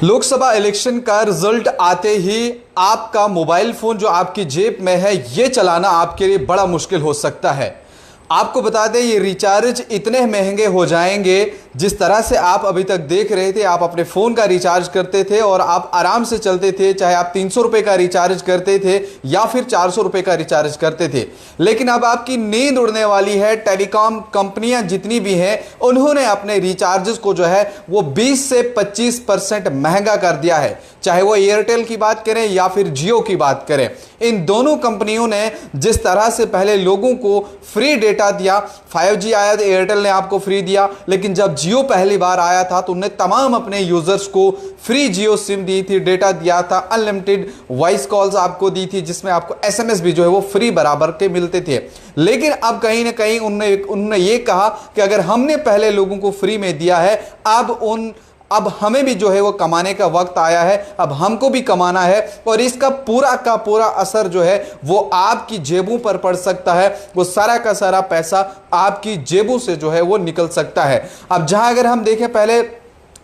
Lok Sabha election का result आते ही आपका मोबाइल फोन जो आपकी जेब में है ये चलाना आपके लिए बड़ा मुश्किल हो सकता है। आपको बता दें ये रिचार्ज इतने महंगे हो जाएंगे, जिस तरह से आप अभी तक देख रहे थे, आप अपने फ़ोन का रिचार्ज करते थे और आप आराम से चलते थे, चाहे आप 300 रुपये का रिचार्ज करते थे या फिर 400 रुपये का रिचार्ज करते थे। लेकिन अब आपकी नींद उड़ने वाली है। टेलीकॉम कंपनियां जितनी भी हैं उन्होंने अपने रिचार्जेस को जो है वो 20 से 25% महंगा कर दिया है। चाहे वो एयरटेल की बात करें या फिर जियो की बात करें, इन दोनों कंपनियों ने जिस तरह से पहले लोगों को फ्री डेटा दिया, 5G आया तो एयरटेल ने आपको फ्री दिया, लेकिन जब जियो पहली बार आया था तो उन्हें तमाम अपने यूजर्स को फ्री जियो सिम दी थी, डेटा दिया था, अनलिमिटेड वॉइस कॉल्स आपको दी थी, जिसमें आपको एसएमएस भी जो है वो फ्री बराबर के मिलते थे। लेकिन अब कहीं ना कहीं उन्होंने ये कहा कि अगर हमने पहले लोगों को फ्री में दिया है, अब हमें भी जो है वो कमाने का वक्त आया है, अब हमको भी कमाना है और इसका पूरा का पूरा असर जो है वो आपकी जेबों पर पड़ सकता है। वो सारा का सारा पैसा आपकी जेबों से जो है वो निकल सकता है। अब जहां अगर हम देखें पहले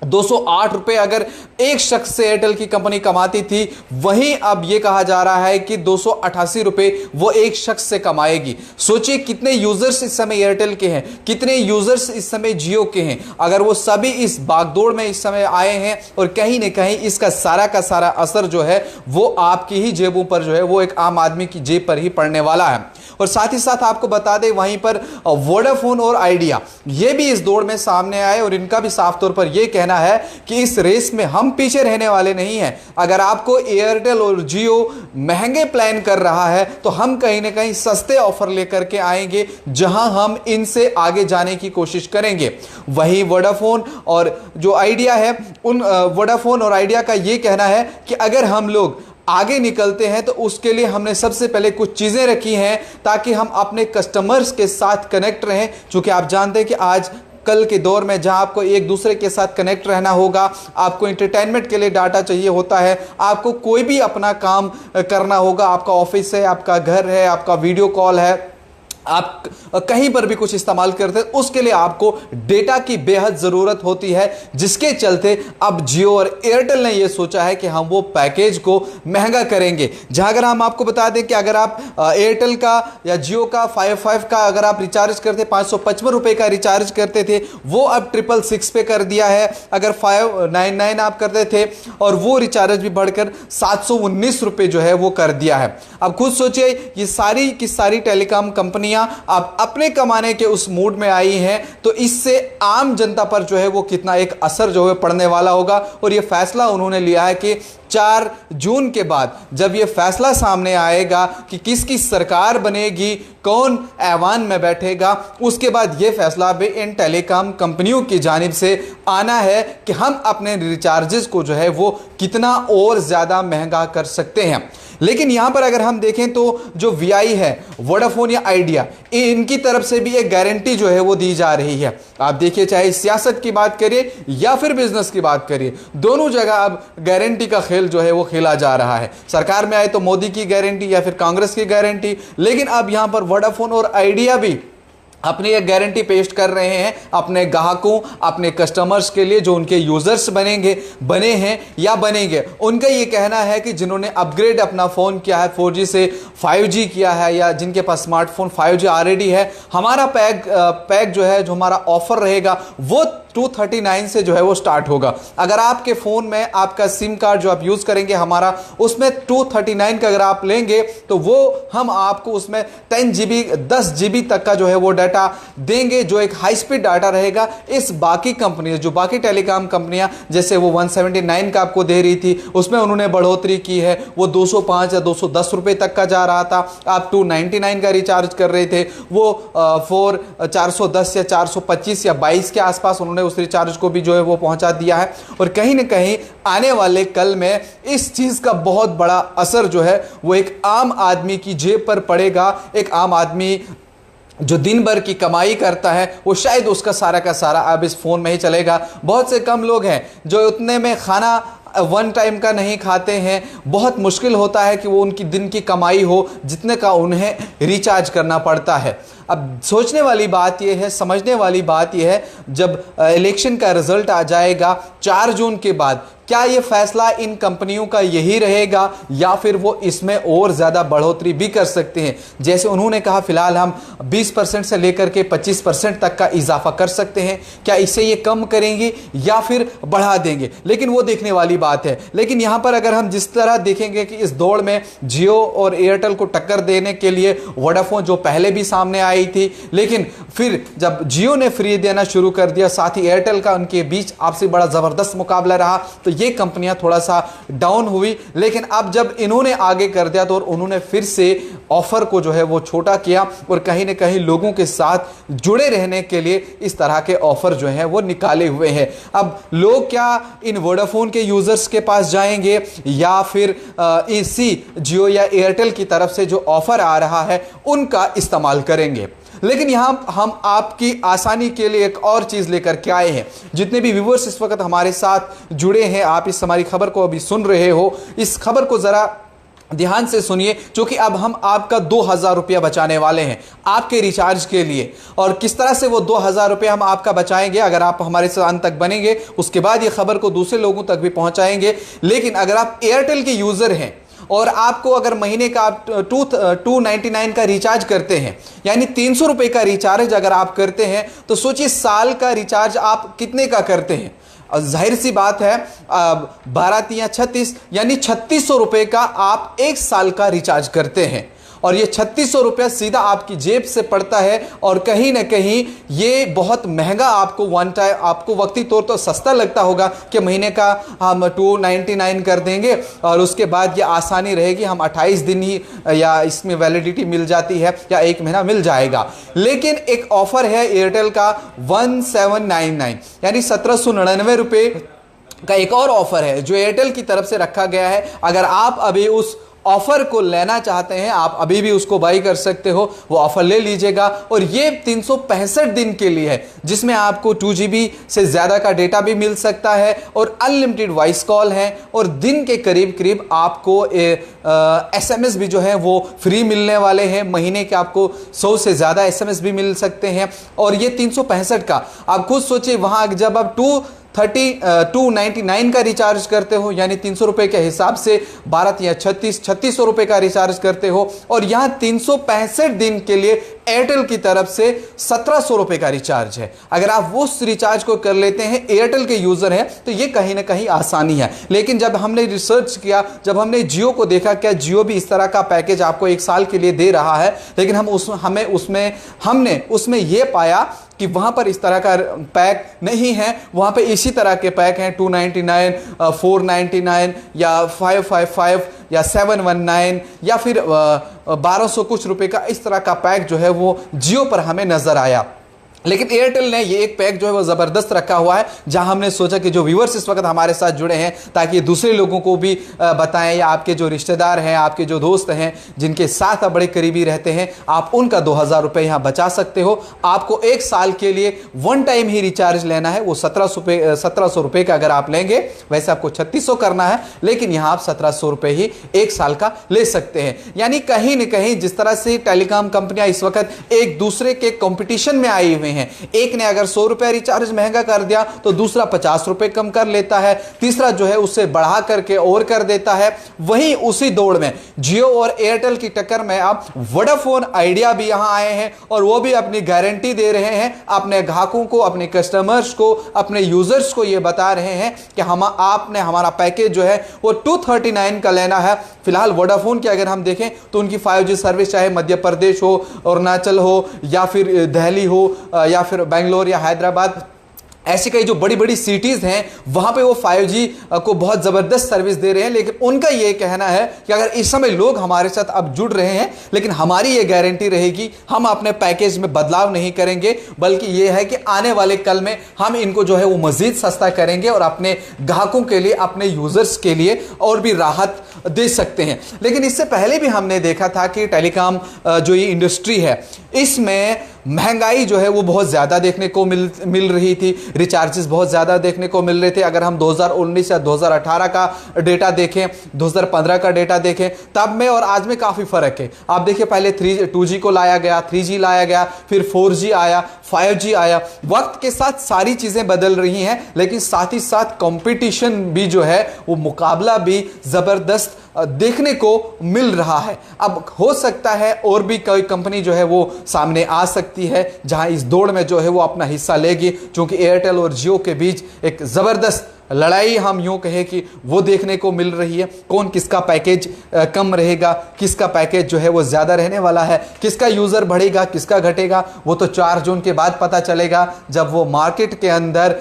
208 रुपए अगर एक शख्स से एयरटेल की कंपनी कमाती थी, वहीं अब यह कहा जा रहा है कि 288 रुपए वो एक शख्स से कमाएगी। सोचिए कितने यूजर्स इस समय एयरटेल के हैं, कितने यूजर्स इस समय जियो के हैं। अगर वो सभी इस भागदौड़ में इस समय आए हैं और कहीं ना कहीं इसका सारा का सारा असर जो है वो आपकी ही जेबों पर जो है वो एक आम आदमी की जेब पर ही पड़ने वाला है। और साथ ही साथ आपको बता दें वहीं पर वोडाफोन और आइडिया ये भी इस दौड़ में सामने आए और इनका भी साफ तौर पर यह कहना है कि इस रेस में हम पीछे रहने वाले नहीं हैं। अगर आपको एयरटेल और जियो महंगे प्लान कर रहा है तो हम कहीं ना कहीं सस्ते ऑफर लेकर के आएंगे, जहां हम इनसे आगे जाने की कोशिश करेंगे। वही वोडाफोन और जो आइडिया है, उन वोडाफोन और आइडिया का यह कहना है कि अगर हम लोग आगे निकलते हैं तो उसके लिए हमने सबसे पहले कुछ चीजें रखी हैं ताकि हम अपने कस्टमर्स के साथ कनेक्ट रहें। क्योंकि आप जानते हैं कि आज कल के दौर में जहां आपको एक दूसरे के साथ कनेक्ट रहना होगा, आपको एंटरटेनमेंट के लिए डाटा चाहिए होता है, आपको कोई भी अपना काम करना होगा, आपका ऑफिस है, आपका घर है, आपका वीडियो कॉल है, आप कहीं पर भी कुछ इस्तेमाल करते हैं, उसके लिए आपको डेटा की बेहद ज़रूरत होती है। जिसके चलते अब जियो और एयरटेल ने यह सोचा है कि हम वो पैकेज को महंगा करेंगे। जहां अगर हम आपको बता दें कि अगर आप एयरटेल का या जियो का 5 का अगर आप रिचार्ज करते 555 रुपये का रिचार्ज करते थे, वो अब 666 पे कर दिया है। अगर 599 आप करते थे और वो रिचार्ज भी बढ़कर 719 रुपये जो है वो कर दिया है। अब खुद सोचिए ये सारी की सारी टेलीकॉम कंपनी आप अपने कमाने के उस मूड में आई हैं, तो इससे आम जनता पर जो है वो कितना एक असर जो है पड़ने वाला होगा। और ये फैसला उन्होंने लिया है कि 4 जून के बाद जब ये फैसला सामने आएगा कि किसकी सरकार बनेगी, कौन ऐवान में बैठेगा, उसके बाद ये फैसला भी इन टेलीकॉम कंपनियों की जानिब से आना है कि हम अपने रिचार्जेस को जो है वो कितना और ज्यादा महंगा कर सकते हैं। लेकिन यहां पर अगर हम देखें तो जो वीआई है, वोडाफोन या आइडिया, इनकी तरफ से भी एक गारंटी जो है वो दी जा रही है। आप देखिए चाहे सियासत की बात करिए या फिर बिजनेस की बात करिए, दोनों जगह अब गारंटी का खेल जो है वो खेला जा रहा है। सरकार में आए तो मोदी की गारंटी या फिर कांग्रेस की गारंटी, लेकिन अब यहां पर वोडाफोन और आइडिया भी अपनी एक गारंटी पेश कर रहे हैं अपने ग्राहकों, अपने कस्टमर्स के लिए जो उनके यूजर्स बने हैं या बनेंगे। उनका ये कहना है कि जिन्होंने अपग्रेड अपना फ़ोन किया है, 4G से 5G किया है, या जिनके पास स्मार्टफोन 5G ऑलरेडी है, हमारा पैक जो है, जो हमारा ऑफर रहेगा वो 239 से जो है वो स्टार्ट होगा। अगर आपके फ़ोन में आपका सिम कार्ड जो आप यूज़ करेंगे हमारा, उसमें 239 का अगर आप लेंगे तो वो हम आपको उसमें 10 GB तक का जो है वो डाटा देंगे, जो एक हाई स्पीड डाटा रहेगा। इस बाकी कंपनी जो बाकी टेलीकॉम कंपनियां जैसे वो 179 का आपको दे रही थी, उसमें उन्होंने बढ़ोतरी की है, वो 205 या 210 रुपए तक का जा रहा था। आप 299 का रिचार्ज कर रहे थे, वो 410 या 425 या 22 के आसपास उन्होंने उस रिचार्ज को भी जो है वो पहुंचा दिया है। और कहीं ना कहीं आने वाले कल में इस चीज का बहुत बड़ा असर जो है वो एक आम आदमी की जेब पर पड़ेगा। एक आम आदमी जो दिन भर की कमाई करता है वो शायद उसका सारा का सारा अब इस फोन में ही चलेगा। बहुत से कम लोग हैं जो उतने में खाना वन टाइम का नहीं खाते हैं। बहुत मुश्किल होता है कि वो उनकी दिन की कमाई हो जितने का उन्हें रिचार्ज करना पड़ता है। अब सोचने वाली बात यह है, समझने वाली बात यह है, जब इलेक्शन का रिजल्ट आ जाएगा 4 जून के बाद, क्या ये फैसला इन कंपनियों का यही रहेगा या फिर वो इसमें और ज़्यादा बढ़ोतरी भी कर सकते हैं? जैसे उन्होंने कहा फिलहाल हम 20% से लेकर के 25% तक का इजाफा कर सकते हैं, क्या इसे ये कम करेंगे या फिर बढ़ा देंगे? लेकिन वो देखने वाली बात है। लेकिन यहां पर अगर हम जिस तरह देखेंगे कि इस दौड़ में जियो और एयरटेल को टक्कर देने के लिए वोडाफोन जो पहले भी सामने आई थी, लेकिन फिर जब जियो ने फ्री देना शुरू कर दिया, साथ ही एयरटेल का उनके बीच आपसे बड़ा जबरदस्त मुकाबला रहा, तो ये कंपनियां थोड़ा सा डाउन हुई। लेकिन अब जब इन्होंने आगे कर दिया तो उन्होंने फिर से ऑफर को जो है वो छोटा किया और कहीं ना कहीं लोगों के साथ जुड़े रहने के लिए इस तरह के ऑफर जो है वो निकाले हुए हैं। अब लोग क्या इन वोडाफोन के यूजर्स के पास जाएंगे या फिर इसी जियो या एयरटेल की तरफ से जो ऑफर आ रहा है उनका इस्तेमाल करेंगे? लेकिन यहां हम आपकी आसानी के लिए एक और चीज लेकर के आए हैं। जितने भी व्यूअर्स इस वक्त हमारे साथ जुड़े हैं, आप इस हमारी खबर को अभी सुन रहे हो, इस खबर को जरा ध्यान से सुनिए, क्योंकि अब हम आपका 2000 रुपया बचाने वाले हैं आपके रिचार्ज के लिए। और किस तरह से वो 2000 रुपया हम आपका बचाएंगे, अगर आप हमारे साथ अंत तक बनेंगे, उसके बाद ये खबर को दूसरे लोगों तक भी पहुंचाएंगे। लेकिन अगर आप एयरटेल के यूजर हैं और आपको अगर महीने का आप 299 का रिचार्ज करते हैं, यानी 300 रुपए का रिचार्ज अगर आप करते हैं, तो सोचिए साल का रिचार्ज आप कितने का करते हैं। जाहिर सी बात है 12 36 यानी 3600 रुपए का आप एक साल का रिचार्ज करते हैं और ये 3600 रुपया सीधा आपकी जेब से पड़ता है। और कहीं ना कहीं ये बहुत महंगा आपको वन टाइम, आपको वक्ती तौर तो सस्ता लगता होगा कि महीने का हम 299 कर देंगे और उसके बाद ये आसानी रहेगी, हम 28 दिन ही या इसमें वैलिडिटी मिल जाती है या एक महीना मिल जाएगा। लेकिन एक ऑफर है एयरटेल का 1799 यानी 1799 रुपये का एक और ऑफर है जो एयरटेल की तरफ से रखा गया है। अगर आप अभी उस ऑफर को लेना चाहते हैं, आप अभी भी उसको बाई कर सकते हो, वो ऑफर ले लीजिएगा। और ये 365 दिन के लिए है, जिसमें आपको 2 GB से ज़्यादा का डेटा भी मिल सकता है और अनलिमिटेड वॉइस कॉल है और दिन के करीब करीब आपको SMS भी जो है वो फ्री मिलने वाले हैं। महीने के आपको 100 से ज़्यादा SMS भी मिल सकते हैं। और ये 365 का आप खुद सोचिए, वहाँ जब आप 299 का रिचार्ज करते हो यानी 300 रुपए के हिसाब से 12 या 3600 रुपए का रिचार्ज करते हो, और यहां 365 दिन के लिए एयरटेल की तरफ से 1700 रुपए का रिचार्ज है। अगर आप वो रिचार्ज को कर लेते हैं, एयरटेल के यूजर हैं, तो ये कहीं ना कहीं आसानी है। लेकिन जब हमने रिसर्च किया, जब हमने जियो को देखा, क्या जियो भी इस तरह का पैकेज आपको एक साल के लिए दे रहा है, लेकिन हमने उसमें यह पाया कि वहां पर इस तरह का पैक नहीं है। वहां पे इसी तरह के पैक हैं 299, 499 या 555 या 719 या फिर 1200 कुछ रुपए का इस तरह का पैक जो है वो जियो पर हमें नजर आया। लेकिन एयरटेल ने ये एक पैक जो है वो ज़बरदस्त रखा हुआ है, जहां हमने सोचा कि जो व्यूअर्स इस वक्त हमारे साथ जुड़े हैं, ताकि दूसरे लोगों को भी बताएं, या आपके जो रिश्तेदार हैं, आपके जो दोस्त हैं जिनके साथ आप बड़े करीबी रहते हैं, आप उनका 2000 रुपये यहाँ बचा सकते हो। आपको एक साल के लिए वन टाइम ही रिचार्ज लेना है, वो 1700 रुपये का अगर आप लेंगे, वैसे आपको 3600 करना है, लेकिन यहाँ आप 1700 रुपये ही एक साल का ले सकते हैं। यानी कहीं ना कहीं जिस तरह से टेलीकॉम कंपनियां इस वक्त एक दूसरे के कॉम्पिटिशन में आई हुई हैं, एक ने अगर 100 रुपए रिचार्ज महंगा कर दिया तो दूसरा 50 रुपए कम कर लेता है, तीसरा जो है उससे बढ़ा करके और कर देता है। वहीं उसी दौड़ में जियो और एयरटेल की टक्कर में अब वोडाफोन आइडिया भी यहां आए हैं और वो भी अपनी गारंटी दे रहे हैं अपने ग्राहकों को, अपने कस्टमर्स को, अपने यूजर्स को ये बता रहे हैं कि आपने हमारा पैकेज जो है वो 239 का लेना है। फिलहाल वोडाफोन की अगर हम देखें तो उनकी 5G सर्विस चाहे मध्य प्रदेश हो, अरुणाचल हो या फिर दिल्ली हो या फिर बेंगलोर या हैदराबाद, ऐसी कई जो बड़ी बड़ी सिटीज़ हैं, वहाँ पे वो 5G को बहुत ज़बरदस्त सर्विस दे रहे हैं। लेकिन उनका ये कहना है कि अगर इस समय लोग हमारे साथ अब जुड़ रहे हैं, लेकिन हमारी ये गारंटी रहेगी हम अपने पैकेज में बदलाव नहीं करेंगे, बल्कि ये है कि आने वाले कल में हम इनको जो है वो मज़ीद सस्ता करेंगे और अपने ग्राहकों के लिए, अपने यूज़र्स के लिए और भी राहत दे सकते हैं। लेकिन इससे पहले भी हमने देखा था कि टेलीकॉम जो ये इंडस्ट्री है, इसमें महंगाई जो है वो बहुत ज़्यादा देखने को मिल रही थी, रिचार्जेस बहुत ज़्यादा देखने को मिल रहे थे। अगर हम 2019 या 2018 का डेटा देखें, 2015 का डेटा देखें, तब में और आज में काफ़ी फ़र्क है। आप देखिए पहले 2G को लाया गया, 3G लाया गया, फिर 4G आया, 5G आया। वक्त के साथ सारी चीज़ें बदल रही हैं, लेकिन साथ ही साथ कंपटीशन भी जो है वो मुकाबला भी ज़बरदस्त देखने को मिल रहा है। अब हो सकता है और भी कोई कंपनी जो है वो सामने आ सकती है जहां इस दौड़ में जो है वो अपना हिस्सा लेगी, क्योंकि एयरटेल और जियो के बीच एक ज़बरदस्त लड़ाई हम यूं कहें कि वो देखने को मिल रही है। कौन किसका पैकेज कम रहेगा, किसका पैकेज जो है वो ज़्यादा रहने वाला है, किसका यूज़र बढ़ेगा, किसका घटेगा, वो तो 4 जून के बाद पता चलेगा, जब वो मार्केट के अंदर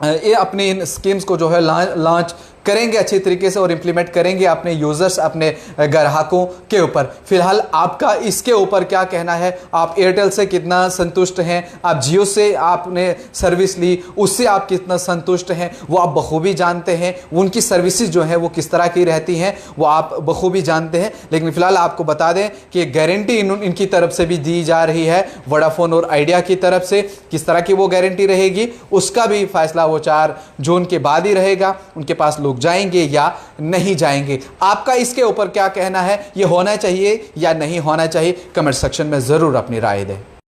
ये अपनी इन स्कीम्स को जो है लॉन्च करेंगे अच्छी तरीके से और इंप्लीमेंट करेंगे अपने यूज़र्स, अपने ग्राहकों के ऊपर। फिलहाल आपका इसके ऊपर क्या कहना है? आप एयरटेल से कितना संतुष्ट हैं? आप जियो से आपने सर्विस ली, उससे आप कितना संतुष्ट हैं? वो आप बखूबी जानते हैं। उनकी सर्विसेज जो हैं वो किस तरह की रहती हैं वो आप बखूबी जानते हैं। लेकिन फिलहाल आपको बता दें कि गारंटी इनकी तरफ से भी दी जा रही है, वोडाफोन और आइडिया की तरफ से। किस तरह की वो गारंटी रहेगी उसका भी फैसला वो 4 जून के बाद ही रहेगा। उनके पास लोग जाएंगे या नहीं जाएंगे। आपका इसके ऊपर क्या कहना है? ये होना चाहिए या नहीं होना चाहिए? कमेंट सेक्शन में ज़रूर अपनी राय दें।